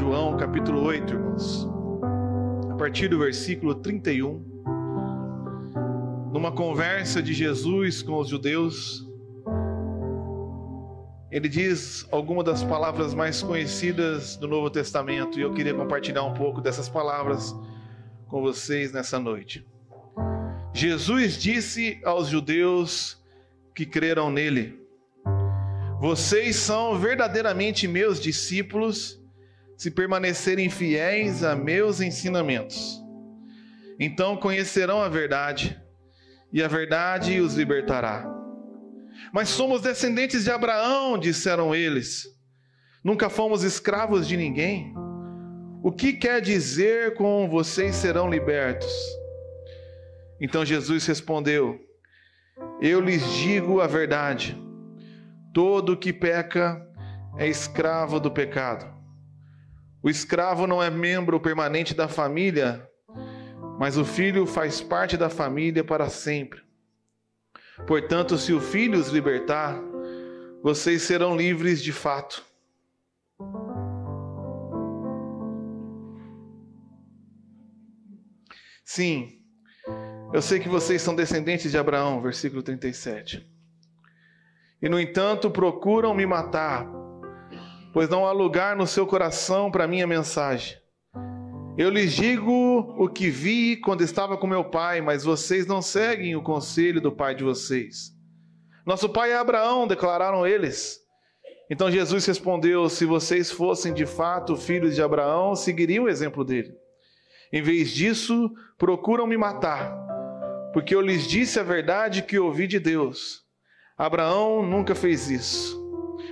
João capítulo 8, irmãos. A partir do versículo 31. Numa conversa de Jesus com os judeus, ele diz algumas das palavras mais conhecidas do Novo Testamento, e eu queria compartilhar um pouco dessas palavras com vocês nessa noite. Jesus disse aos judeus que creram nele: vocês são verdadeiramente meus discípulos se permanecerem fiéis a meus ensinamentos. Então conhecerão a verdade, e a verdade os libertará. Mas somos descendentes de Abraão, disseram eles. Nunca fomos escravos de ninguém. O que quer dizer com vocês serão libertos? Então Jesus respondeu: eu lhes digo a verdade. Todo que peca é escravo do pecado. O escravo não é membro permanente da família, mas o filho faz parte da família para sempre. Portanto, se o filho os libertar, vocês serão livres de fato. Sim, eu sei que vocês são descendentes de Abraão, versículo 37. E, no entanto, procuram me matar, pois não há lugar no seu coração para minha mensagem. Eu lhes digo o que vi quando estava com meu pai, mas vocês não seguem o conselho do pai de vocês. Nosso pai é Abraão, declararam eles. Então Jesus respondeu: se vocês fossem de fato filhos de Abraão, seguiriam o exemplo dele. Em vez disso, procuram me matar, porque eu lhes disse a verdade que ouvi de Deus. Abraão nunca fez isso.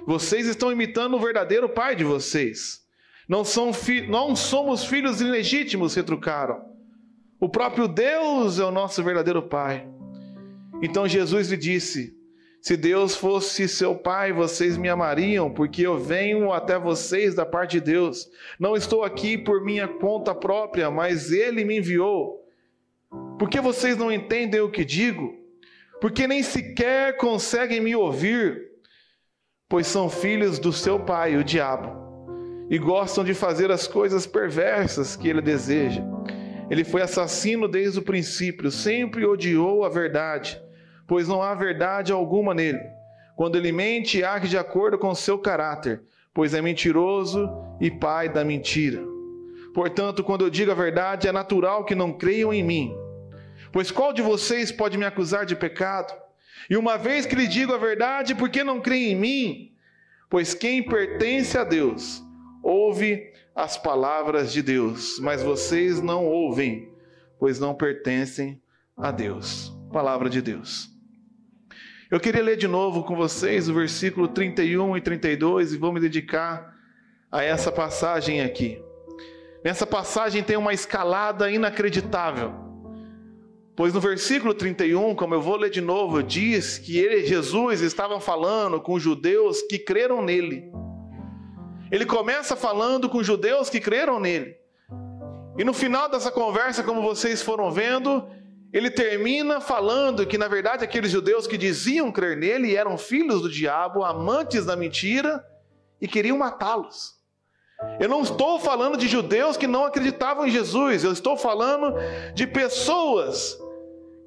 Vocês estão imitando o verdadeiro pai de vocês. Não somos filhos ilegítimos, retrucaram. O próprio Deus é o nosso verdadeiro pai. Então Jesus lhe disse: se Deus fosse seu pai, vocês me amariam, porque eu venho até vocês da parte de Deus. Não estou aqui por minha conta própria, mas Ele me enviou. Por que vocês não entendem o que digo? Porque nem sequer conseguem me ouvir, pois são filhos do seu pai, o diabo, e gostam de fazer as coisas perversas que ele deseja. Ele foi assassino desde o princípio, sempre odiou a verdade, pois não há verdade alguma nele. Quando ele mente, age de acordo com o seu caráter, pois é mentiroso e pai da mentira. Portanto, quando eu digo a verdade, é natural que não creiam em mim. Pois qual de vocês pode me acusar de pecado? E uma vez que lhe digo a verdade, por que não creem em mim? Pois quem pertence a Deus ouve as palavras de Deus, mas vocês não ouvem, pois não pertencem a Deus. Palavra de Deus. Eu queria ler de novo com vocês o versículo 31 e 32 e vou me dedicar a essa passagem aqui. Nessa passagem tem uma escalada inacreditável. Pois no versículo 31, como eu vou ler de novo, diz que Jesus estava falando com judeus que creram nele. Ele começa falando com judeus que creram nele. E no final dessa conversa, como vocês foram vendo, ele termina falando que, na verdade, aqueles judeus que diziam crer nele eram filhos do diabo, amantes da mentira, e queriam matá-los. Eu não estou falando de judeus que não acreditavam em Jesus, eu estou falando de pessoas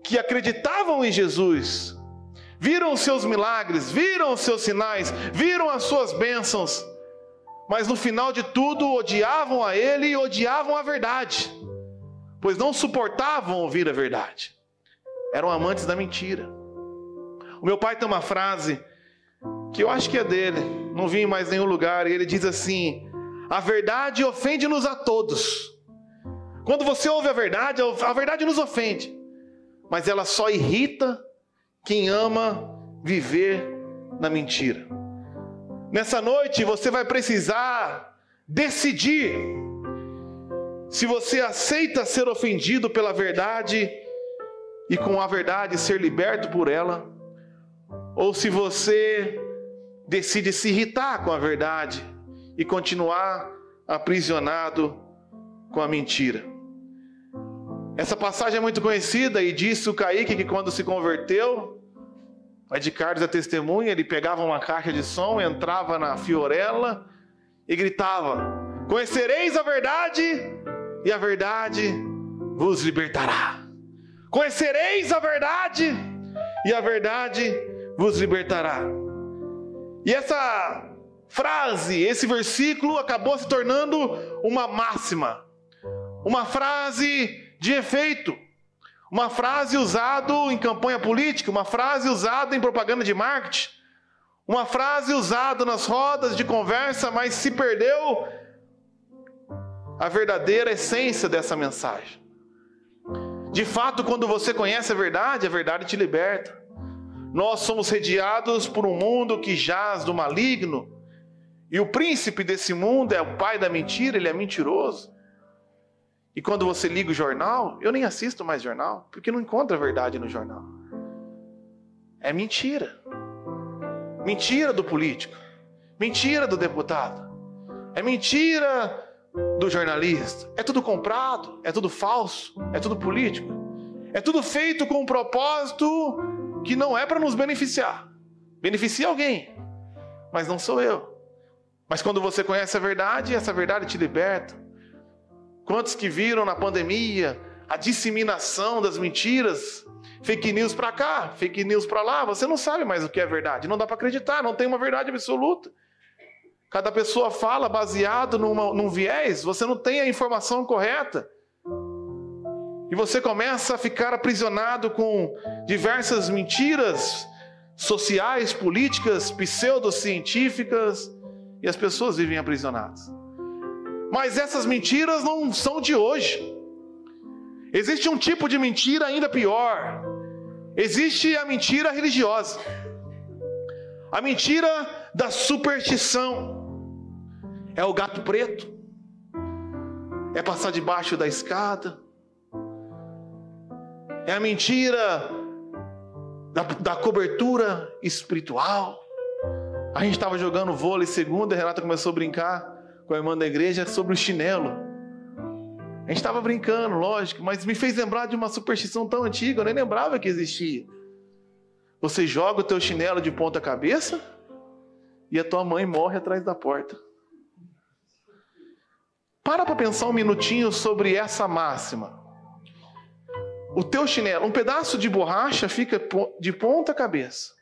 que acreditavam em Jesus, viram os seus milagres, viram os seus sinais, viram as suas bênçãos, mas no final de tudo odiavam a ele e odiavam a verdade, pois não suportavam ouvir a verdade. Eram amantes da mentira. O meu pai tem uma frase que eu acho que é dele, não vi em mais nenhum lugar, e ele diz assim: a verdade ofende-nos a todos. Quando você ouve a verdade nos ofende, mas ela só irrita quem ama viver na mentira. Nessa noite você vai precisar decidir se você aceita ser ofendido pela verdade e com a verdade ser liberto por ela, ou se você decide se irritar com a verdade e continuar aprisionado com a mentira. Essa passagem é muito conhecida e disse o Kaique que quando se converteu, a de Carlos é testemunha, ele pegava uma caixa de som, entrava na Fiorella e gritava: Conhecereis a verdade e a verdade vos libertará. Conhecereis a verdade e a verdade vos libertará. E essa frase, esse versículo acabou se tornando uma máxima, uma frase de efeito, uma frase usada em campanha política, uma frase usada em propaganda de marketing, uma frase usada nas rodas de conversa, mas se perdeu a verdadeira essência dessa mensagem. De fato, quando você conhece a verdade te liberta. Nós somos rodeados por um mundo que jaz do maligno, e o príncipe desse mundo é o pai da mentira, ele é mentiroso. E quando você liga o jornal, eu nem assisto mais jornal, porque não encontro a verdade no jornal. É mentira. Mentira do político, mentira do deputado, é mentira do jornalista. É tudo comprado, é tudo falso, é tudo político. É tudo feito com um propósito que não é para nos beneficiar. Beneficia alguém, mas não sou eu. Mas quando você conhece a verdade, essa verdade te liberta. Quantos que viram na pandemia a disseminação das mentiras, fake news para cá, fake news para lá, você não sabe mais o que é verdade, não dá para acreditar, não tem uma verdade absoluta. Cada pessoa fala baseado num viés, você não tem a informação correta. E você começa a ficar aprisionado com diversas mentiras sociais, políticas, pseudocientíficas, e as pessoas vivem aprisionadas. Mas essas mentiras não são de hoje. Existe um tipo de mentira ainda pior. Existe a mentira religiosa. A mentira da superstição. É o gato preto. É passar debaixo da escada. É a mentira da cobertura espiritual. A gente estava jogando vôlei segunda, a Renata começou a brincar com a irmã da igreja sobre o chinelo. A gente estava brincando, lógico, mas me fez lembrar de uma superstição tão antiga, eu nem lembrava que existia. Você joga o teu chinelo de ponta cabeça e a tua mãe morre atrás da porta. Para pensar um minutinho sobre essa máxima. O teu chinelo, um pedaço de borracha fica de ponta cabeça.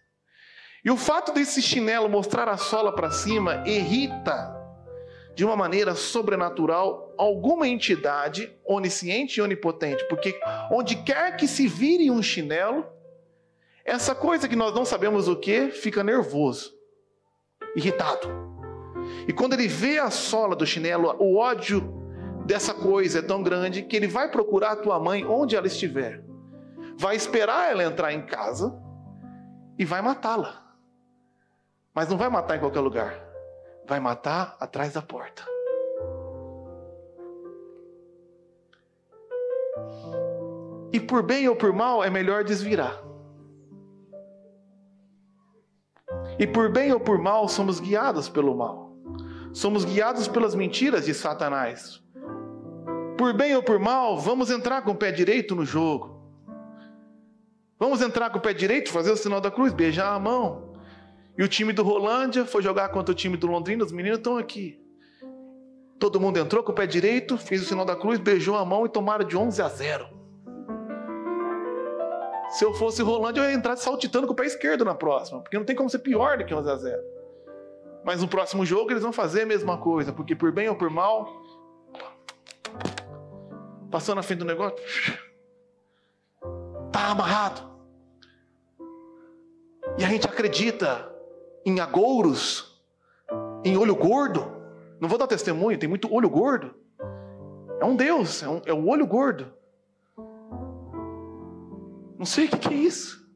E o fato desse chinelo mostrar a sola para cima irrita de uma maneira sobrenatural alguma entidade onisciente e onipotente, porque onde quer que se vire um chinelo, essa coisa que nós não sabemos o que, fica nervoso, irritado. E quando ele vê a sola do chinelo, o ódio dessa coisa é tão grande que ele vai procurar a tua mãe onde ela estiver, vai esperar ela entrar em casa e vai matá-la. Mas não vai matar em qualquer lugar. Vai matar atrás da porta. E por bem ou por mal é melhor desvirar. E por bem ou por mal somos guiados pelo mal. Somos guiados pelas mentiras de Satanás. Por bem ou por mal, vamos entrar com o pé direito no jogo. Vamos entrar com o pé direito, fazer o sinal da cruz, beijar a mão. E o time do Rolândia foi jogar contra o time do Londrina, os meninos estão aqui. Todo mundo entrou com o pé direito, fez o sinal da cruz, beijou a mão e tomaram de 11-0. Se eu fosse Rolândia, eu ia entrar saltitando com o pé esquerdo na próxima, porque não tem como ser pior do que 11-0. Mas no próximo jogo eles vão fazer a mesma coisa, porque por bem ou por mal, passando na frente do negócio, tá amarrado. E a gente acredita em agouros, em olho gordo. Não vou dar testemunho, tem muito olho gordo. É um Deus, é o olho gordo. Não sei o que é isso.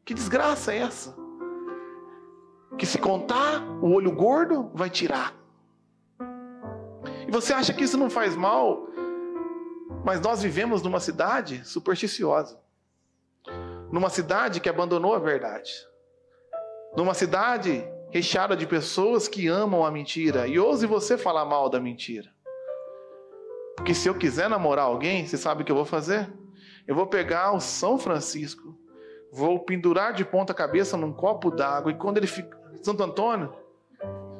Que desgraça é essa? Que se contar, o olho gordo vai tirar. E você acha que isso não faz mal? Mas nós vivemos numa cidade supersticiosa. Numa cidade que abandonou a verdade. Numa cidade recheada de pessoas que amam a mentira. E ouse você falar mal da mentira. Porque se eu quiser namorar alguém, você sabe o que eu vou fazer? Eu vou pegar o São Francisco, vou pendurar de ponta cabeça num copo d'água, e quando ele fica... Santo Antônio,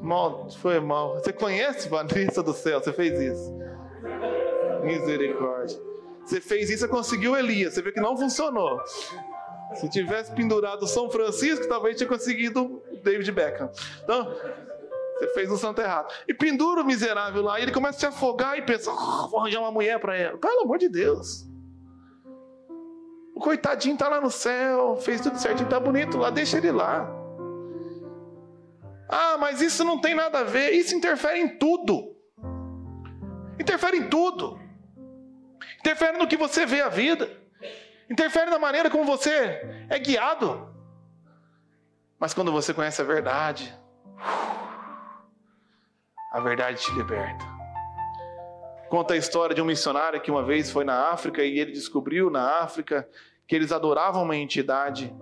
Mal, foi mal. Você conhece, Vanessa do céu? Você fez isso. Misericórdia. Você fez isso e conseguiu Elias. Você vê que não funcionou. Se tivesse pendurado São Francisco, talvez tinha conseguido David Beckham. Então, você fez o santo errado. E pendura o miserável lá, e ele começa a se afogar e pensa, vou arranjar uma mulher para ela. Pelo amor de Deus. O coitadinho tá lá no céu, fez tudo certinho, tá bonito lá, deixa ele lá. Ah, mas isso não tem nada a ver, isso interfere em tudo. Interfere em tudo. Interfere no que você vê a vida. Interfere na maneira como você é guiado. Mas quando você conhece a verdade te liberta. Conta a história de um missionário que uma vez foi na África e ele descobriu na África que eles adoravam uma entidade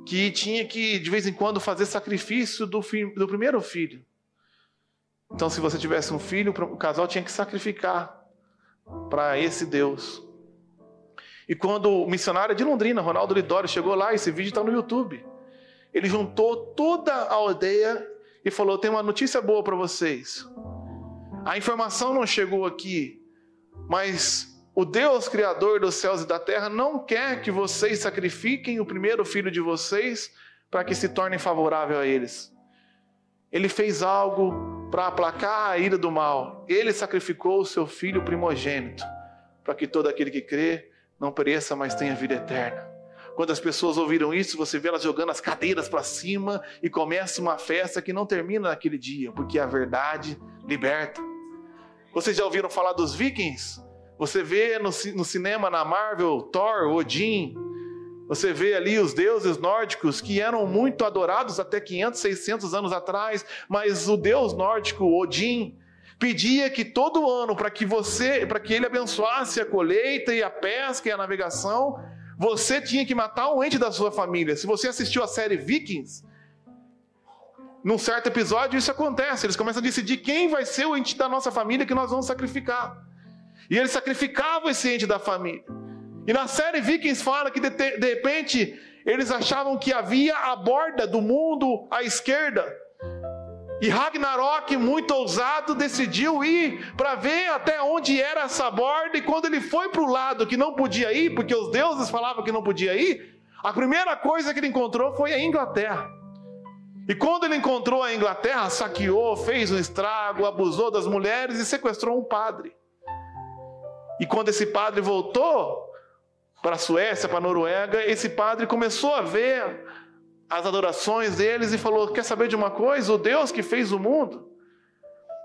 que tinha que, de vez em quando, fazer sacrifício do primeiro filho. Então, se você tivesse um filho, o casal tinha que sacrificar para esse Deus. E quando o missionário de Londrina, Ronaldo Lidório, chegou lá, esse vídeo está no YouTube, ele juntou toda a aldeia e falou, tem uma notícia boa para vocês. A informação não chegou aqui, mas o Deus Criador dos céus e da terra não quer que vocês sacrifiquem o primeiro filho de vocês para que se tornem favorável a eles. Ele fez algo para aplacar a ira do mal. Ele sacrificou o seu filho primogênito para que todo aquele que crê não pereça, mas tenha vida eterna. Quando as pessoas ouviram isso, você vê elas jogando as cadeiras para cima e começa uma festa que não termina naquele dia, porque a verdade liberta. Vocês já ouviram falar dos vikings? Você vê no cinema, na Marvel, Thor, Odin. Você vê ali os deuses nórdicos que eram muito adorados até 500, 600 anos atrás, mas o deus nórdico, Odin, pedia que todo ano, para que ele abençoasse a colheita e a pesca e a navegação, você tinha que matar um ente da sua família. Se você assistiu a série Vikings, num certo episódio isso acontece. Eles começam a decidir quem vai ser o ente da nossa família que nós vamos sacrificar. E eles sacrificavam esse ente da família. E na série Vikings fala que de repente eles achavam que havia a borda do mundo à esquerda. E Ragnarok, muito ousado, decidiu ir para ver até onde era essa borda. E quando ele foi para o lado que não podia ir, porque os deuses falavam que não podia ir, a primeira coisa que ele encontrou foi a Inglaterra. E quando ele encontrou a Inglaterra, saqueou, fez um estrago, abusou das mulheres e sequestrou um padre. E quando esse padre voltou para a Suécia, para a Noruega, esse padre começou a ver as adorações deles e falou, quer saber de uma coisa? O Deus que fez o mundo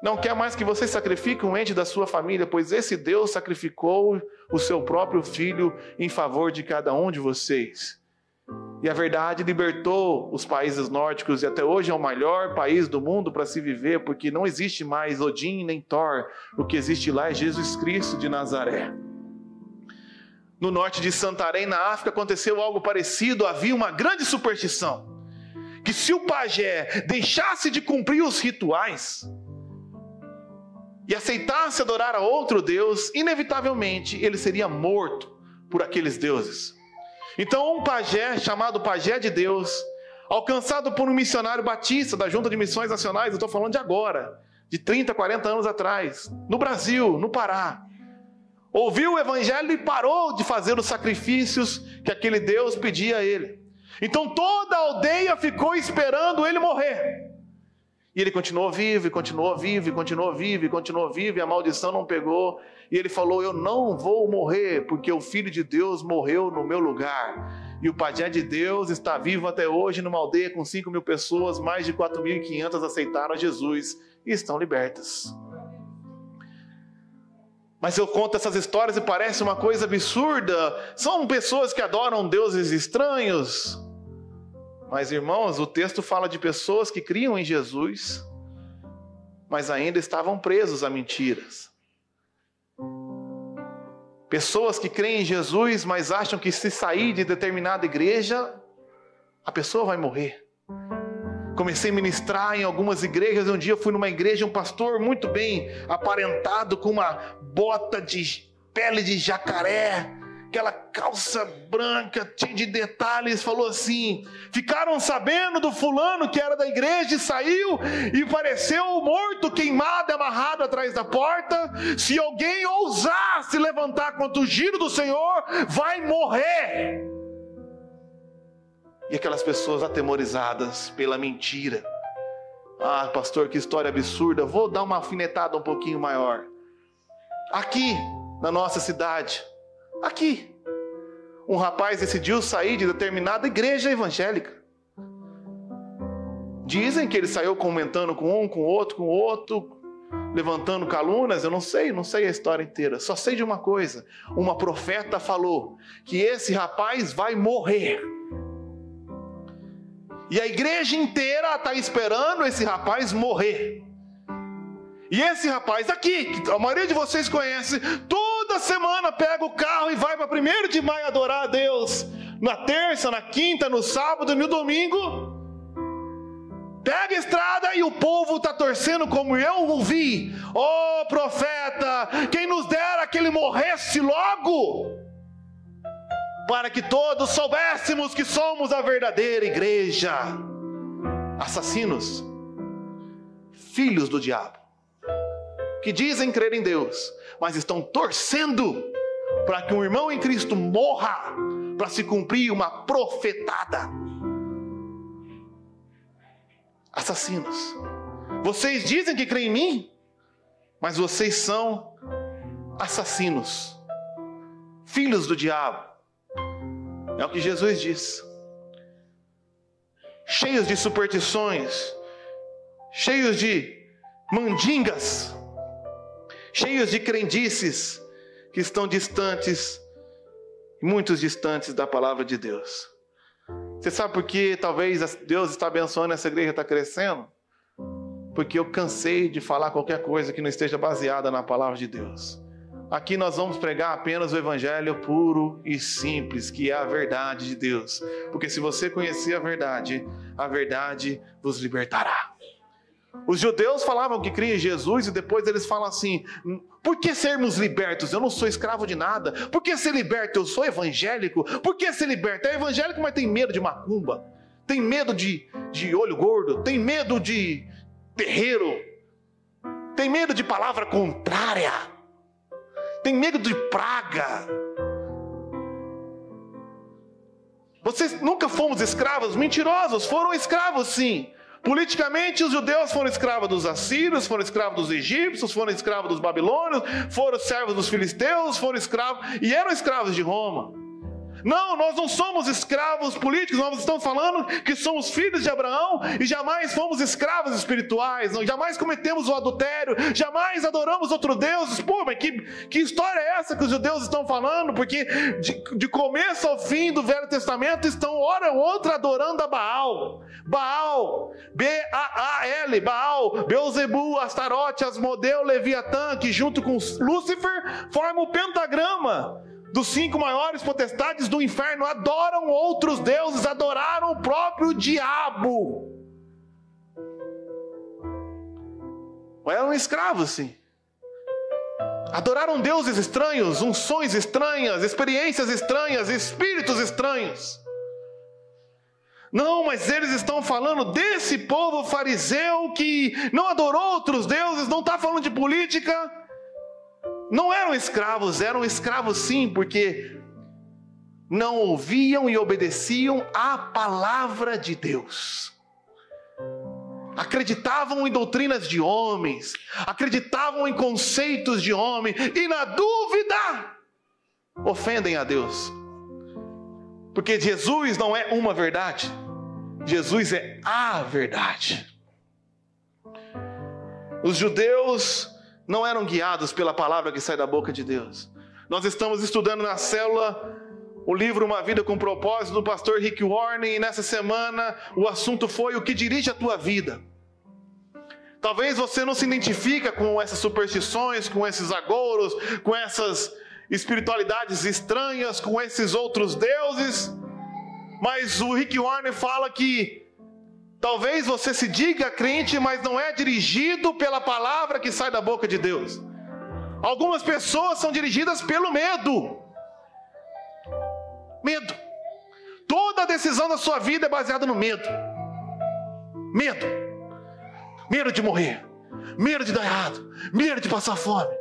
não quer mais que vocês sacrifiquem um ente da sua família, pois esse Deus sacrificou o seu próprio filho em favor de cada um de vocês. E a verdade libertou os países nórdicos e até hoje é o melhor país do mundo para se viver, porque não existe mais Odin nem Thor. O que existe lá é Jesus Cristo de Nazaré. No norte de Santarém, na África, aconteceu algo parecido. Havia uma grande superstição, que se o pajé deixasse de cumprir os rituais e aceitasse adorar a outro Deus, inevitavelmente ele seria morto por aqueles deuses. Então um pajé, chamado Pajé de Deus, alcançado por um missionário batista da Junta de Missões Nacionais, eu estou falando de agora, de 30, 40 anos atrás, no Brasil, no Pará, ouviu o evangelho e parou de fazer os sacrifícios que aquele Deus pedia a ele. Então toda a aldeia ficou esperando ele morrer. E ele continuou vivo, e continuou vivo, e continuou vivo, e continuou vivo, e a maldição não pegou. E ele falou, eu não vou morrer, porque o Filho de Deus morreu no meu lugar. E o Pajé de Deus está vivo até hoje numa aldeia com 5.000 pessoas, mais de 4.500 aceitaram a Jesus e estão libertas. Mas eu conto essas histórias e parece uma coisa absurda. São pessoas que adoram deuses estranhos. Mas, irmãos, o texto fala de pessoas que criam em Jesus, mas ainda estavam presos a mentiras. Pessoas que creem em Jesus, mas acham que se sair de determinada igreja, a pessoa vai morrer. Comecei a ministrar em algumas igrejas. Um dia eu fui numa igreja, um pastor muito bem aparentado, com uma bota de pele de jacaré, aquela calça branca, cheia de detalhes, falou assim: ficaram sabendo do fulano que era da igreja e saiu e pareceu morto, queimado, amarrado atrás da porta. Se alguém ousar se levantar contra o giro do Senhor, vai morrer. E aquelas pessoas atemorizadas pela mentira. Ah, pastor, que história absurda. Vou dar uma alfinetada um pouquinho maior. Aqui, na nossa cidade, aqui, um rapaz decidiu sair de determinada igreja evangélica. Dizem que ele saiu comentando com um, com outro, levantando calúnias. Eu não sei a história inteira. Só sei de uma coisa: uma profeta falou que esse rapaz vai morrer. E a igreja inteira está esperando esse rapaz morrer. E esse rapaz aqui, que a maioria de vocês conhece, toda semana pega o carro e vai para 1º de maio adorar a Deus. Na terça, na quinta, no sábado e no domingo. Pega a estrada e o povo está torcendo como eu ouvi. Oh, profeta, quem nos dera que ele morresse logo, para que todos soubéssemos que somos a verdadeira igreja. Assassinos, filhos do diabo, que dizem crer em Deus, mas estão torcendo para que um irmão em Cristo morra, para se cumprir uma profetada. Assassinos, vocês dizem que creem em mim, mas vocês são assassinos, filhos do diabo. É o que Jesus diz. Cheios de superstições, cheios de mandingas, cheios de crendices que estão distantes, muitos distantes da palavra de Deus. Você sabe por que talvez Deus está abençoando essa igreja, está crescendo? Porque eu cansei de falar qualquer coisa que não esteja baseada na palavra de Deus. Aqui nós vamos pregar apenas o evangelho puro e simples, que é a verdade de Deus. Porque se você conhecer a verdade vos libertará. Os judeus falavam que criam em Jesus e depois eles falam assim: por que sermos libertos? Eu não sou escravo de nada. Por que ser liberto? Eu sou evangélico. Por que ser liberto? É evangélico, mas tem medo de macumba, tem medo de olho gordo, tem medo de terreiro, tem medo de palavra contrária, tem medo de praga. Vocês nunca fomos escravos? Mentirosos, foram escravos sim. Politicamente, os judeus foram escravos dos assírios, foram escravos dos egípcios, foram escravos dos babilônios, foram servos dos filisteus, foram escravos e eram escravos de Roma. Não, nós não somos escravos políticos, nós estamos falando que somos filhos de Abraão e jamais fomos escravos espirituais, jamais cometemos o adultério, jamais adoramos outro Deus. Pô, mas que história é essa que os judeus estão falando? Porque de começo ao fim do Velho Testamento estão hora ou outra adorando a Baal. Baal, B-A-A-L, Baal, Beelzebu, Astarote, Asmodeu, Leviatã, que junto com Lúcifer formam o pentagrama dos 5 maiores potestades do inferno. Adoram outros deuses, adoraram o próprio diabo. Eram escravos, sim. Adoraram deuses estranhos, unções estranhas, experiências estranhas, espíritos estranhos. Não, mas eles estão falando desse povo fariseu que não adorou outros deuses, não está falando de política. Não eram escravos sim, porque não ouviam e obedeciam à palavra de Deus. Acreditavam em doutrinas de homens, acreditavam em conceitos de homem, e na dúvida, ofendem a Deus. Porque Jesus não é uma verdade, Jesus é a verdade. Os judeus não eram guiados pela palavra que sai da boca de Deus. Nós estamos estudando na célula o livro Uma Vida com Propósito, do pastor Rick Warren, e nessa semana o assunto foi o que dirige a tua vida. Talvez você não se identifica com essas superstições, com esses agouros, com essas espiritualidades estranhas, com esses outros deuses, mas o Rick Warren fala que talvez você se diga crente, mas não é dirigido pela palavra que sai da boca de Deus. Algumas pessoas são dirigidas pelo medo. Medo. Toda decisão da sua vida é baseada no medo. Medo. Medo de morrer. Medo de dar errado. Medo de passar fome.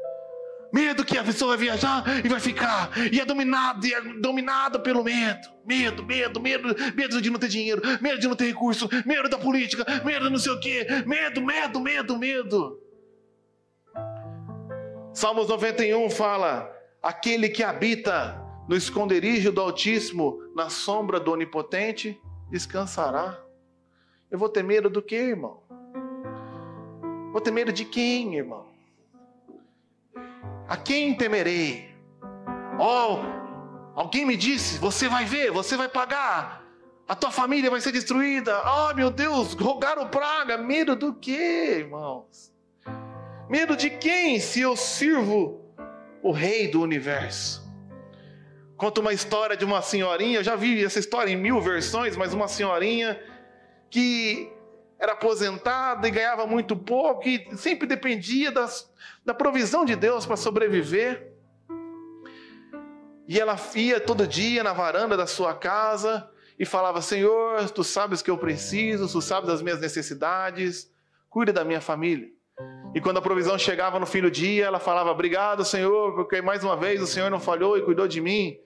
Medo que a pessoa vai viajar e vai ficar. E é dominado pelo medo. Medo de não ter dinheiro. Medo de não ter recurso. Medo da política. Medo de não sei o quê. Medo. Salmos 91 fala: aquele que habita no esconderijo do Altíssimo, na sombra do Onipotente, descansará. Eu vou ter medo do quê, irmão? Vou ter medo de quem, irmão? A quem temerei? Alguém me disse, você vai ver, você vai pagar, a tua família vai ser destruída. Meu Deus, rogaram praga. Medo do quê, irmãos? Medo de quem, se eu sirvo o Rei do Universo? Conta uma história de uma senhorinha, eu já vi essa história em 1000 versões, mas uma senhorinha que era aposentada e ganhava muito pouco e sempre dependia da provisão de Deus para sobreviver. E ela ia todo dia na varanda da sua casa e falava: Senhor, Tu sabes que eu preciso, Tu sabes das minhas necessidades, cuida da minha família. E quando a provisão chegava no fim do dia, ela falava: obrigado, Senhor, porque mais uma vez o Senhor não falhou e cuidou de mim.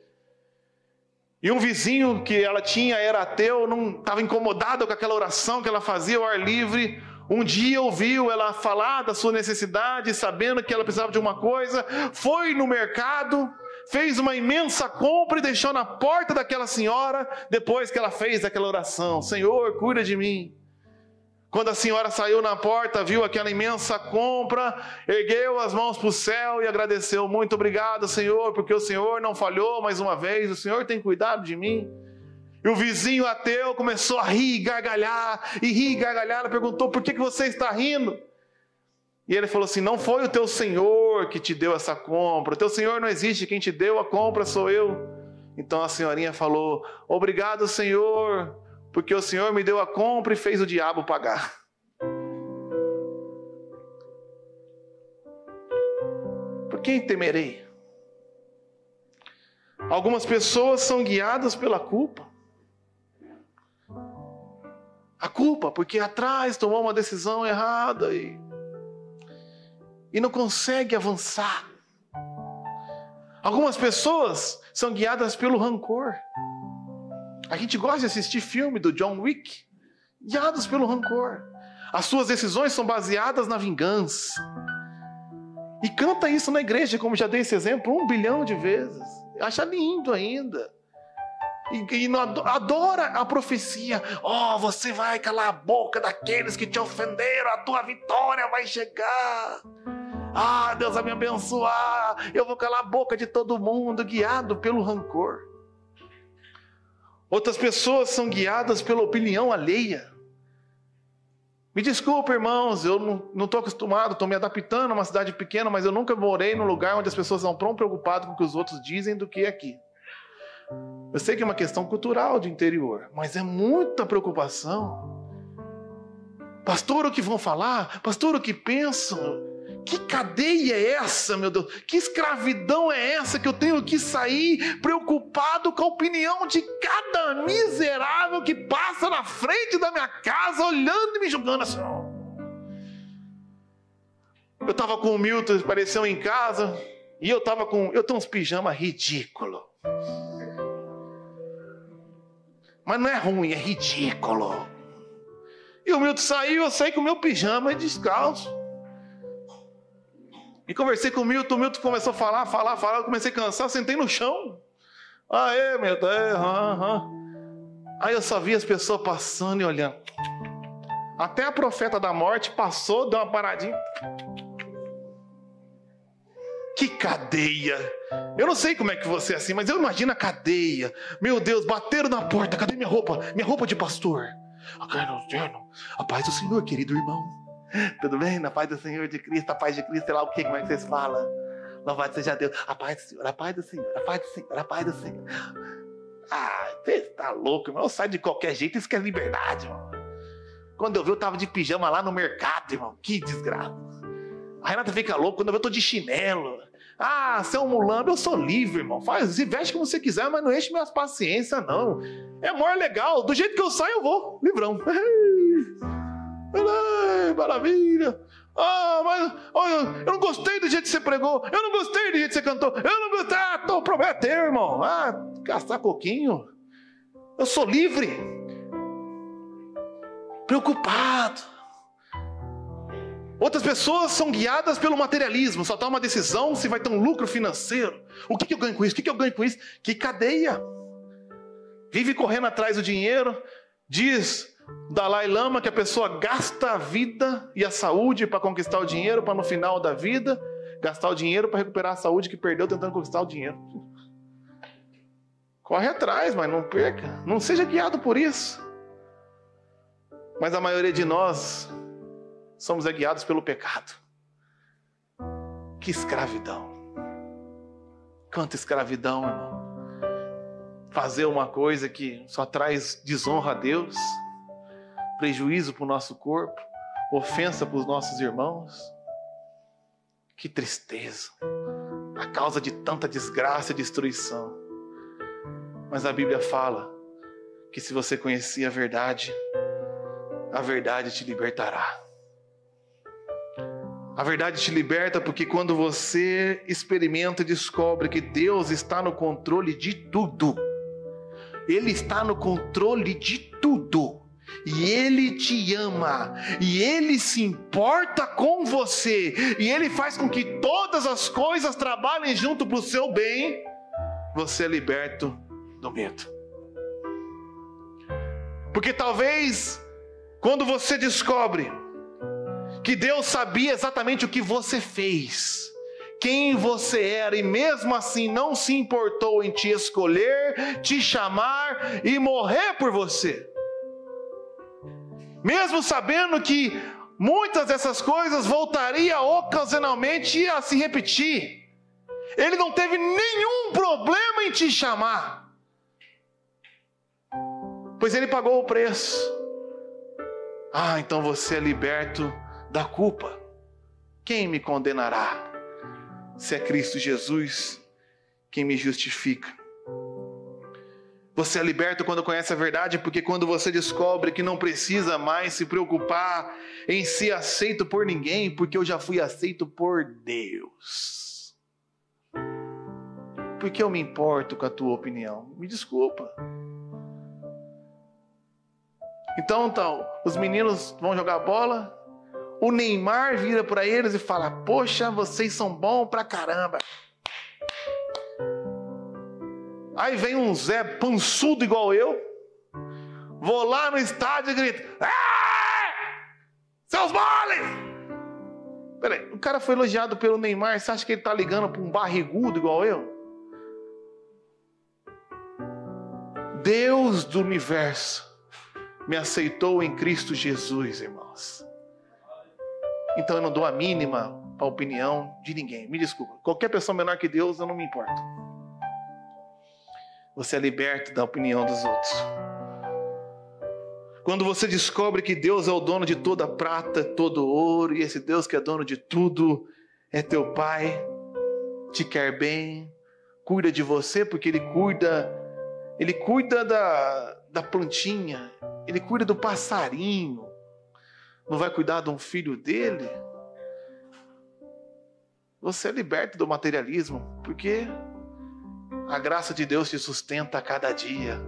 E um vizinho que ela tinha era ateu, não estava incomodado com aquela oração que ela fazia ao ar livre. Um dia ouviu ela falar da sua necessidade, sabendo que ela precisava de uma coisa, foi no mercado, fez uma imensa compra e deixou na porta daquela senhora, depois que ela fez aquela oração: Senhor, cuida de mim. Quando a senhora saiu na porta, viu aquela imensa compra, ergueu as mãos para o céu e agradeceu: muito obrigado, Senhor, porque o Senhor não falhou mais uma vez, o Senhor tem cuidado de mim. E o vizinho ateu começou a rir e gargalhar, ela perguntou: por que você está rindo? E ele falou assim: não foi o teu Senhor que te deu essa compra, o teu Senhor não existe, quem te deu a compra sou eu. Então a senhorinha falou: obrigado, Senhor, porque o Senhor me deu a compra e fez o diabo pagar. Por quem temerei? Algumas pessoas são guiadas pela culpa. A culpa, porque atrás tomou uma decisão errada e não consegue avançar. Algumas pessoas são guiadas pelo rancor. A gente gosta de assistir filme do John Wick, guiados pelo rancor. As suas decisões são baseadas na vingança. E canta isso na igreja, como já dei esse exemplo 1 bilhão de vezes. Acha lindo ainda. E adora a profecia: você vai calar a boca daqueles que te ofenderam, a tua vitória vai chegar. Deus vai me abençoar, eu vou calar a boca de todo mundo, guiado pelo rancor. Outras pessoas são guiadas pela opinião alheia. Me desculpa, irmãos, eu não estou acostumado, estou me adaptando a uma cidade pequena, mas eu nunca morei num lugar onde as pessoas são tão preocupadas com o que os outros dizem do que aqui. Eu sei que é uma questão cultural de interior, mas é muita preocupação. Pastor, o que vão falar? Pastor, o que pensam? Que cadeia é essa, meu Deus? Que escravidão é essa que eu tenho que sair preocupado com a opinião de cada miserável que passa na frente da minha casa, olhando e me julgando assim? Eu estava com o Milton, apareceu em casa, e eu tenho uns pijamas ridículos. Mas não é ruim, é ridículo. E o Milton saiu, eu saí com o meu pijama e descalço. E conversei com o Milton começou a falar, eu comecei a cansar, sentei no chão. Milton, Aí eu só vi as pessoas passando e olhando. Até a profeta da morte passou, deu uma paradinha. Que cadeia! Eu não sei como é que você é assim, mas eu imagino a cadeia. Meu Deus, bateram na porta, cadê minha roupa? Minha roupa de pastor. A paz do Senhor, querido irmão. Tudo bem? Na paz do Senhor de Cristo, a paz de Cristo, sei lá o que, como é que vocês falam? Louvado seja Deus. A paz do Senhor, a paz do Senhor, a paz do Senhor, a paz do Senhor. Você tá louco, irmão. Eu saio de qualquer jeito, isso que é liberdade, irmão. Quando eu vi, eu tava de pijama lá no mercado, irmão. Que desgraça. A Renata fica louca, quando eu vi, eu tô de chinelo. Ah, você é um mulambo, eu sou livre, irmão. Se veste como você quiser, mas não enche minhas paciências, não. É maior legal. Do jeito que eu saio, eu vou. Livrão. Maravilha. Ah, mas eu não gostei do jeito que você pregou. Eu não gostei do jeito que você cantou. Eu não gostei. O problema é teu, irmão. Gastar pouquinho. Eu sou livre. Preocupado. Outras pessoas são guiadas pelo materialismo. Só toma uma decisão se vai ter um lucro financeiro. O que eu ganho com isso? O que eu ganho com isso? Que cadeia. Vive correndo atrás do dinheiro. Diz Dalai Lama que a pessoa gasta a vida e a saúde para conquistar o dinheiro, para no final da vida gastar o dinheiro para recuperar a saúde que perdeu tentando conquistar o dinheiro. Corre atrás, mas não perca. Não seja guiado por isso. Mas a maioria de nós somos guiados pelo pecado. Que escravidão. Quanta escravidão, irmão. Fazer uma coisa que só traz desonra a Deus, prejuízo para o nosso corpo, ofensa para os nossos irmãos. Que tristeza. A causa de tanta desgraça e destruição. Mas a Bíblia fala que se você conhecer a verdade te libertará. A verdade te liberta porque quando você experimenta e descobre que Deus está no controle de tudo, Ele está no controle de tudo, e Ele te ama, e Ele se importa com você, e Ele faz com que todas as coisas trabalhem junto para o seu bem, você é liberto do medo. Porque talvez, quando você descobre que Deus sabia exatamente o que você fez, quem você era, e mesmo assim não se importou em te escolher, te chamar e morrer por você. Mesmo sabendo que muitas dessas coisas voltariam ocasionalmente a se repetir, Ele não teve nenhum problema em te chamar, pois Ele pagou o preço. Então você é liberto da culpa. Quem me condenará? Se é Cristo Jesus quem me justifica. Você é liberto quando conhece a verdade, porque quando você descobre que não precisa mais se preocupar em ser aceito por ninguém, porque eu já fui aceito por Deus. Por que eu me importo com a tua opinião? Me desculpa. Então, os meninos vão jogar bola, o Neymar vira para eles e fala: poxa, vocês são bons pra caramba. Aí vem um Zé pançudo igual eu, vou lá no estádio e grito: seus moles! Peraí, o cara foi elogiado pelo Neymar, você acha que ele tá ligando para um barrigudo igual eu? Deus do universo me aceitou em Cristo Jesus, irmãos. Então eu não dou a mínima para a opinião de ninguém. Me desculpa. Qualquer pessoa menor que Deus, eu não me importo. Você é liberto da opinião dos outros. Quando você descobre que Deus é o dono de toda prata, todo ouro, e esse Deus que é dono de tudo é teu Pai, te quer bem, cuida de você, porque Ele cuida da plantinha, Ele cuida do passarinho. Não vai cuidar de um filho dele? Você é liberto do materialismo, porque a graça de Deus te sustenta a cada dia.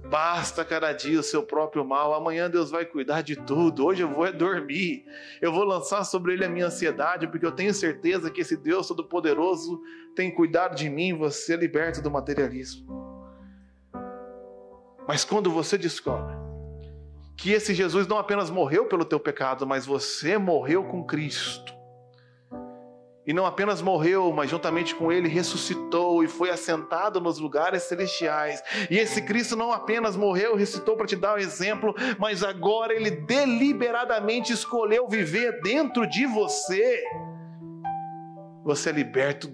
Basta cada dia o seu próprio mal. Amanhã Deus vai cuidar de tudo. Hoje eu vou dormir. Eu vou lançar sobre Ele a minha ansiedade, porque eu tenho certeza que esse Deus Todo-Poderoso tem cuidado de mim. Você é liberto do materialismo. Mas quando você descobre que esse Jesus não apenas morreu pelo teu pecado, mas você morreu com Cristo. E não apenas morreu, mas juntamente com Ele ressuscitou e foi assentado nos lugares celestiais. E esse Cristo não apenas morreu e ressuscitou para te dar um exemplo, mas agora Ele deliberadamente escolheu viver dentro de você. Você é liberto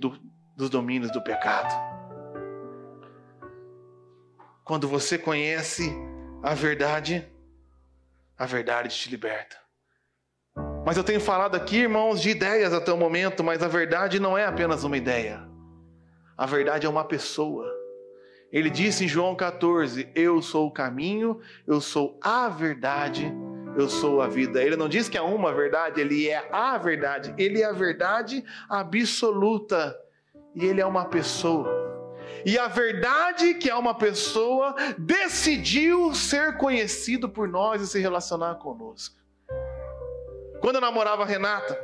dos domínios do pecado. Quando você conhece a verdade te liberta. Mas eu tenho falado aqui, irmãos, de ideias até o momento, mas a verdade não é apenas uma ideia. A verdade é uma pessoa. Ele disse em João 14, eu sou o caminho, eu sou a verdade, eu sou a vida. Ele não diz que é uma verdade, ele é a verdade. Ele é a verdade absoluta. E ele é uma pessoa. E a verdade que é uma pessoa decidiu ser conhecido por nós e se relacionar conosco. Quando eu namorava a Renata,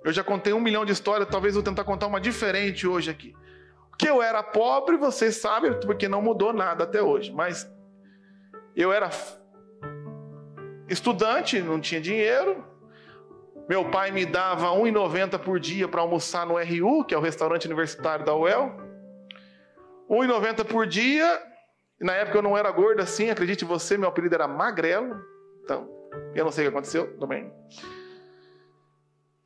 eu já contei 1 milhão de histórias, talvez eu vou tentar contar uma diferente hoje aqui. Que eu era pobre, vocês sabem, porque não mudou nada até hoje. Mas eu era estudante, não tinha dinheiro. Meu pai me dava R$1,90 por dia para almoçar no RU, que é o restaurante universitário da UEL. R$1,90 por dia. Na época eu não era gordo assim, acredite você, meu apelido era Magrelo. Então, eu não sei o que aconteceu também.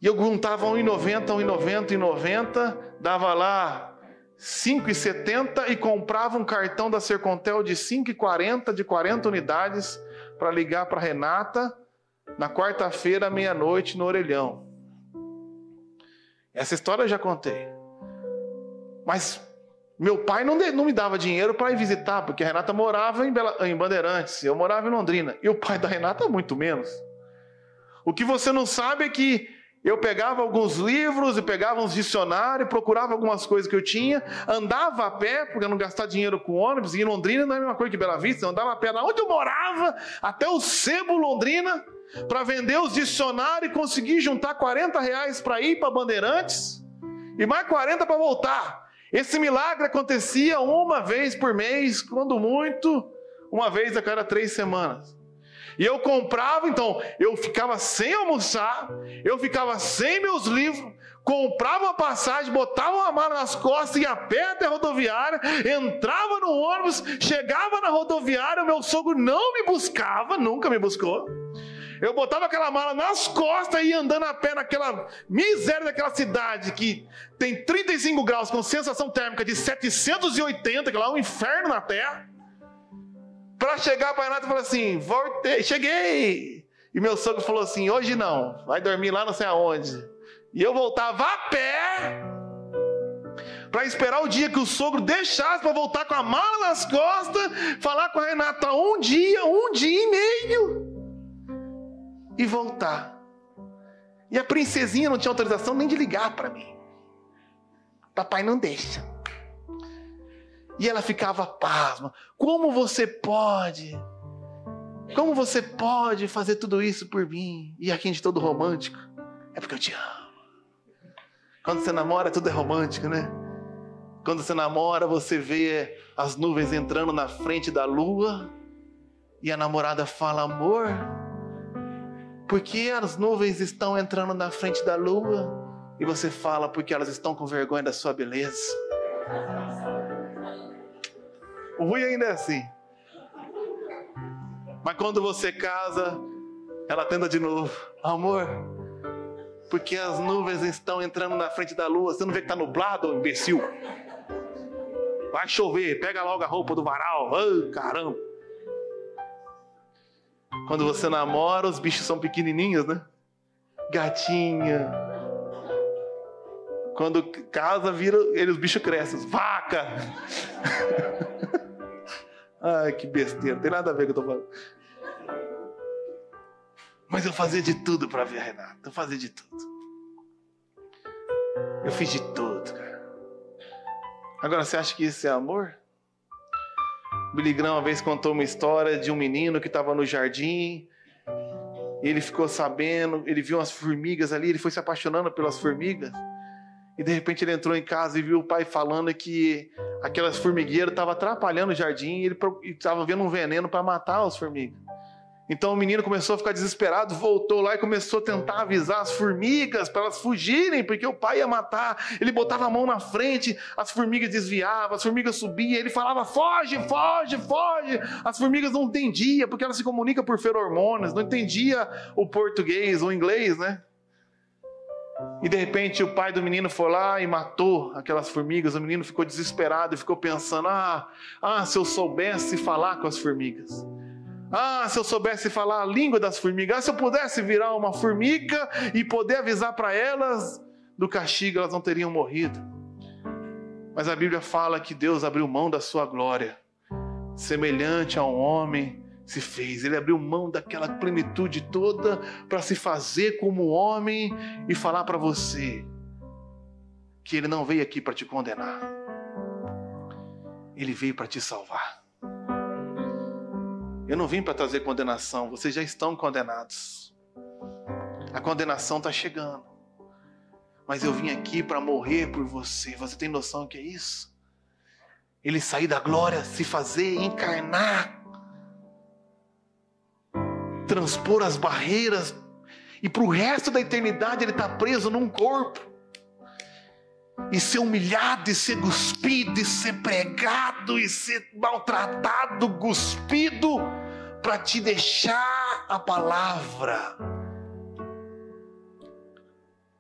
E eu juntava R$1,90, R$1,90, dava lá R$5,70 e comprava um cartão da Sercontel de R$5,40, de 40 unidades, para ligar para Renata na quarta-feira, meia-noite, no orelhão. Essa história eu já contei. Mas meu pai não me dava dinheiro para ir visitar, porque a Renata morava em Bandeirantes, eu morava em Londrina. E o pai da Renata, muito menos. O que você não sabe é que eu pegava alguns livros e pegava uns dicionários, procurava algumas coisas que eu tinha, andava a pé, porque eu não gastava dinheiro com ônibus, e em Londrina não é a mesma coisa que Bela Vista, eu andava a pé da onde eu morava, até o Sebo, Londrina, para vender os dicionários e conseguir juntar R$40 para ir para Bandeirantes, e mais 40 para voltar. Esse milagre acontecia uma vez por mês, quando muito, uma vez a cada 3 semanas. E eu comprava, então, eu ficava sem almoçar, eu ficava sem meus livros, comprava uma passagem, botava uma mala nas costas, ia a pé até a rodoviária, entrava no ônibus, chegava na rodoviária, o meu sogro não me buscava, nunca me buscou. Eu botava aquela mala nas costas e ia andando a pé naquela miséria daquela cidade que tem 35 graus com sensação térmica de 780, que lá é um inferno na terra. Para chegar para a Renata e falar assim, voltei, cheguei. E meu sogro falou assim, hoje não, vai dormir lá não sei aonde. E eu voltava a pé para esperar o dia que o sogro deixasse para voltar com a mala nas costas, falar com a Renata um dia e meio e voltar. E a princesinha não tinha autorização nem de ligar para mim. Papai não deixa. E ela ficava pasma. Como você pode? Como você pode fazer tudo isso por mim? E aqui de todo romântico. É porque eu te amo. Quando você namora, tudo é romântico, né? Quando você namora, você vê as nuvens entrando na frente da lua. E a namorada fala, amor, por que as nuvens estão entrando na frente da lua? E você fala, porque elas estão com vergonha da sua beleza. O ruim ainda é assim. Mas quando você casa, ela tenta de novo. Amor, porque as nuvens estão entrando na frente da lua. Você não vê que está nublado, imbecil? Vai chover, pega logo a roupa do varal. Oh, caramba. Quando você namora, os bichos são pequenininhos, né? Gatinha. Quando casa, vira, os bichos crescem. Vaca. Ai, que besteira, não tem nada a ver com o que eu tô falando. Mas eu fazia de tudo para ver a Renata. Eu fazia de tudo. Eu fiz de tudo, cara. Agora, você acha que isso é amor? Billy Graham uma vez contou uma história de um menino que estava no jardim. Ele ficou sabendo, ele viu umas formigas ali, ele foi se apaixonando pelas formigas. E de repente ele entrou em casa e viu o pai falando que aquelas formigueiras estavam atrapalhando o jardim e ele estava vendo um veneno para matar as formigas. Então o menino começou a ficar desesperado, voltou lá e começou a tentar avisar as formigas para elas fugirem, porque o pai ia matar. Ele botava a mão na frente, as formigas desviavam, as formigas subiam, ele falava, foge, foge, foge. As formigas não entendiam, porque elas se comunicam por feromônios, não entendia o português, o inglês, né? E de repente o pai do menino foi lá e matou aquelas formigas. O menino ficou desesperado e ficou pensando, se eu soubesse falar com as formigas. Ah, se eu soubesse falar a língua das formigas, se eu pudesse virar uma formiga e poder avisar para elas do castigo, elas não teriam morrido. Mas a Bíblia fala que Deus abriu mão da sua glória, semelhante a um homem se fez. Ele abriu mão daquela plenitude toda para se fazer como homem e falar para você que Ele não veio aqui para te condenar. Ele veio para te salvar. Eu não vim para trazer condenação, vocês já estão condenados. A condenação está chegando. Mas eu vim aqui para morrer por você. Você tem noção do que é isso? Ele sair da glória, se fazer, encarnar, transpor as barreiras, e para o resto da eternidade ele está preso num corpo, e ser humilhado, e ser cuspido, e ser pregado, e ser maltratado, cuspido, para te deixar a palavra.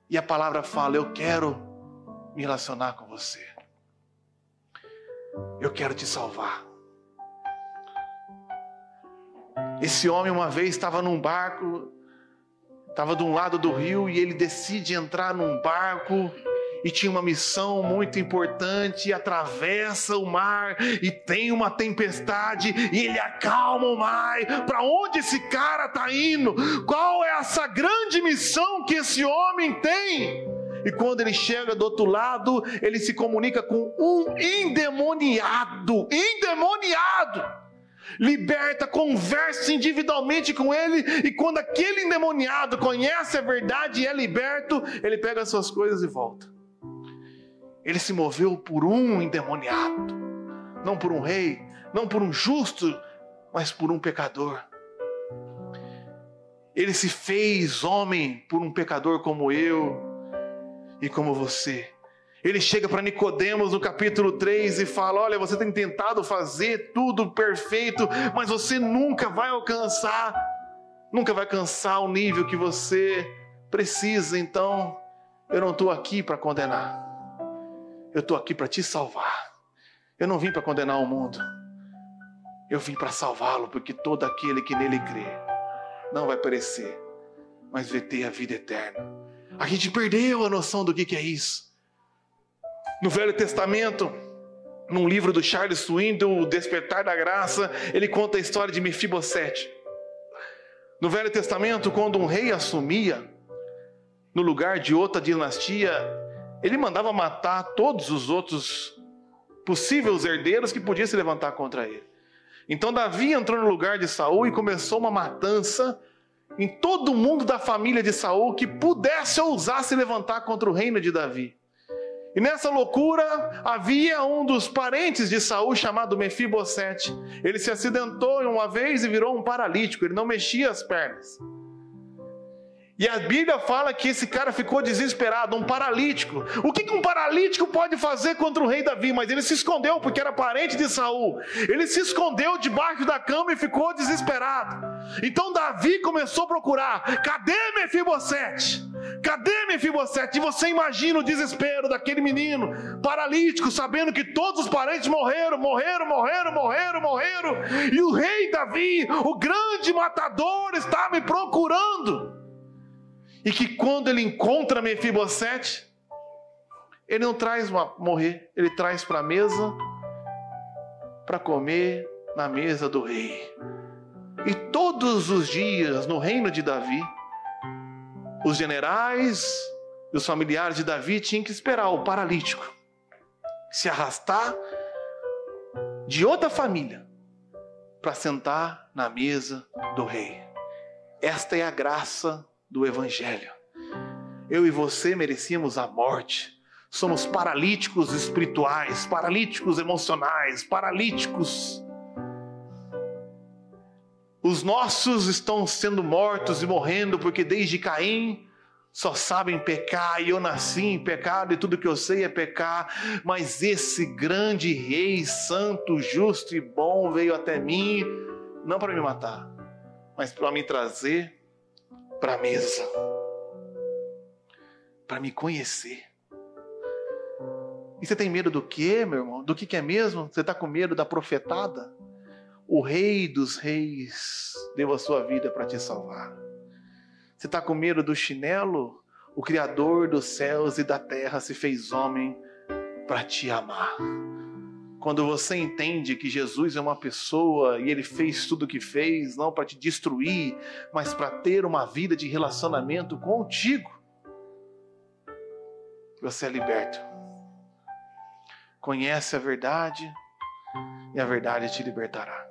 E a palavra fala: eu quero me relacionar com você, eu quero te salvar. Esse homem uma vez estava num barco, estava de um lado do rio, e ele decide entrar num barco, e tinha uma missão muito importante, e atravessa o mar, e tem uma tempestade, e ele acalma o mar. Para onde esse cara está indo? Qual é essa grande missão que esse homem tem? E quando ele chega do outro lado, ele se comunica com um endemoniado, liberta, conversa individualmente com ele, e quando aquele endemoniado conhece a verdade e é liberto, ele pega as suas coisas e volta. Ele se moveu por um endemoniado, não por um rei, não por um justo, mas por um pecador. Ele se fez homem por um pecador como eu e como você. Ele chega para Nicodemos no capítulo 3 e fala: olha, você tem tentado fazer tudo perfeito, mas você nunca vai alcançar o nível que você precisa. Então, eu não estou aqui para condenar. Eu estou aqui para te salvar. Eu não vim para condenar o mundo. Eu vim para salvá-lo, porque todo aquele que nele crê não vai perecer, mas vai ter a vida eterna. A gente perdeu a noção do que é isso. No Velho Testamento, num livro do Charles Swindoll, O Despertar da Graça, ele conta a história de Mefibosete. No Velho Testamento, quando um rei assumia no lugar de outra dinastia, ele mandava matar todos os outros possíveis herdeiros que podiam se levantar contra ele. Então Davi entrou no lugar de Saul e começou uma matança em todo mundo da família de Saul que pudesse ousar se levantar contra o reino de Davi. E nessa loucura havia um dos parentes de Saul chamado Mefibosete. Ele se acidentou uma vez e virou um paralítico, ele não mexia as pernas. E a Bíblia fala que esse cara ficou desesperado, um paralítico. O que um paralítico pode fazer contra o rei Davi? Mas ele se escondeu porque era parente de Saul. Ele se escondeu debaixo da cama e ficou desesperado. Então Davi começou a procurar: cadê Mefibosete? Cadê Mefibosete? E você imagina o desespero daquele menino paralítico, sabendo que todos os parentes morreram. E o rei Davi, o grande matador, está me procurando. E que quando ele encontra Mefibosete, ele não traz morrer, ele traz para a mesa, para comer na mesa do rei. E todos os dias no reino de Davi, os generais e os familiares de Davi tinham que esperar o paralítico se arrastar de outra família para sentar na mesa do rei. Esta é a graça do Evangelho. Eu e você merecíamos a morte. Somos paralíticos espirituais, paralíticos emocionais, paralíticos. Os nossos estão sendo mortos e morrendo porque desde Caim só sabem pecar, e eu nasci em pecado e tudo que eu sei é pecar. Mas esse grande rei santo, justo e bom veio até mim, não para me matar, mas para me trazer para a mesa, para me conhecer. E você tem medo do quê, meu irmão? Do que é mesmo? Você está com medo da profetada? o Rei dos Reis deu a sua vida para te salvar. Você está com medo do chinelo? O Criador dos céus e da terra se fez homem para te amar. Quando você entende que Jesus é uma pessoa e Ele fez tudo o que fez, não para te destruir, mas para ter uma vida de relacionamento contigo, você é liberto. Conhece a verdade e a verdade te libertará.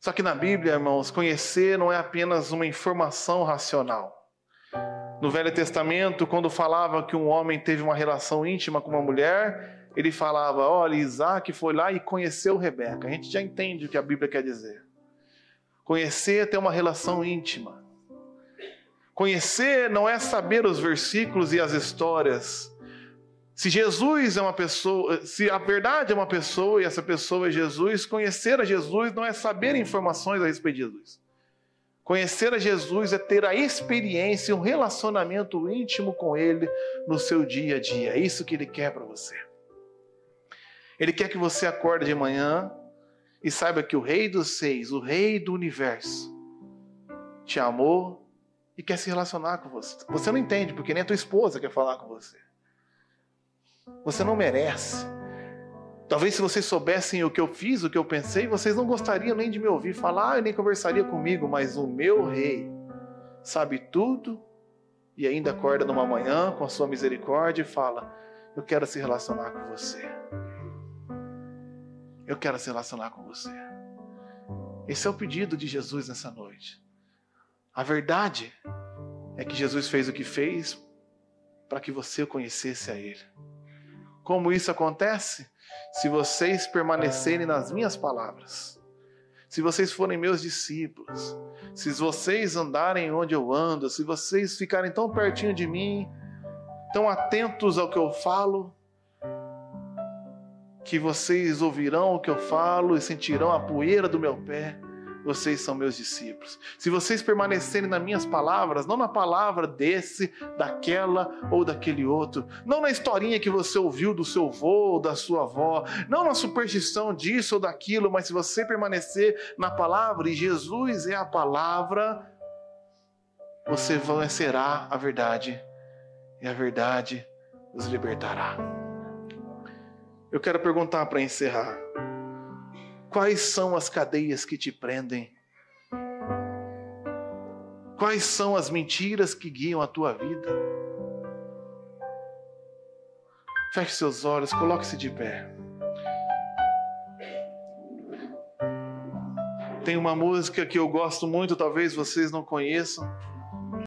Só que na Bíblia, irmãos, conhecer não é apenas uma informação racional. No Velho Testamento, quando falava que um homem teve uma relação íntima com uma mulher, ele falava, olha, Isaac foi lá e conheceu Rebeca. A gente já entende o que a Bíblia quer dizer. Conhecer é ter uma relação íntima. Conhecer não é saber os versículos e as histórias. Se Jesus é uma pessoa, se a verdade é uma pessoa e essa pessoa é Jesus, conhecer a Jesus não é saber informações a respeito de Jesus. Conhecer a Jesus é ter a experiência, um relacionamento íntimo com Ele no seu dia a dia. É isso que Ele quer para você. Ele quer que você acorde de manhã e saiba que o Rei dos Reis, o Rei do Universo, te amou e quer se relacionar com você. Você não entende, porque nem a tua esposa quer falar com você. Você não merece. Talvez se vocês soubessem o que eu fiz, o que eu pensei, vocês não gostariam nem de me ouvir falar e nem conversaria comigo, mas o meu Rei sabe tudo e ainda acorda numa manhã com a sua misericórdia e fala, eu quero se relacionar com você. Eu quero se relacionar com você. Esse é o pedido de Jesus nessa noite. A verdade é que Jesus fez o que fez para que você conhecesse a Ele. Como isso acontece? Se vocês permanecerem nas minhas palavras, se vocês forem meus discípulos, se vocês andarem onde eu ando, se vocês ficarem tão pertinho de mim, tão atentos ao que eu falo, que vocês ouvirão o que eu falo e sentirão a poeira do meu pé, vocês são meus discípulos. Se vocês permanecerem nas minhas palavras, não na palavra desse, daquela ou daquele outro, não na historinha que você ouviu do seu avô ou da sua avó, não na superstição disso ou daquilo, mas se você permanecer na palavra, e Jesus é a palavra, você vencerá a verdade, e a verdade os libertará. Eu quero perguntar para encerrar. Quais são as cadeias que te prendem? Quais são as mentiras que guiam a tua vida? Feche seus olhos, coloque-se de pé. Tem uma música que eu gosto muito, talvez vocês não conheçam.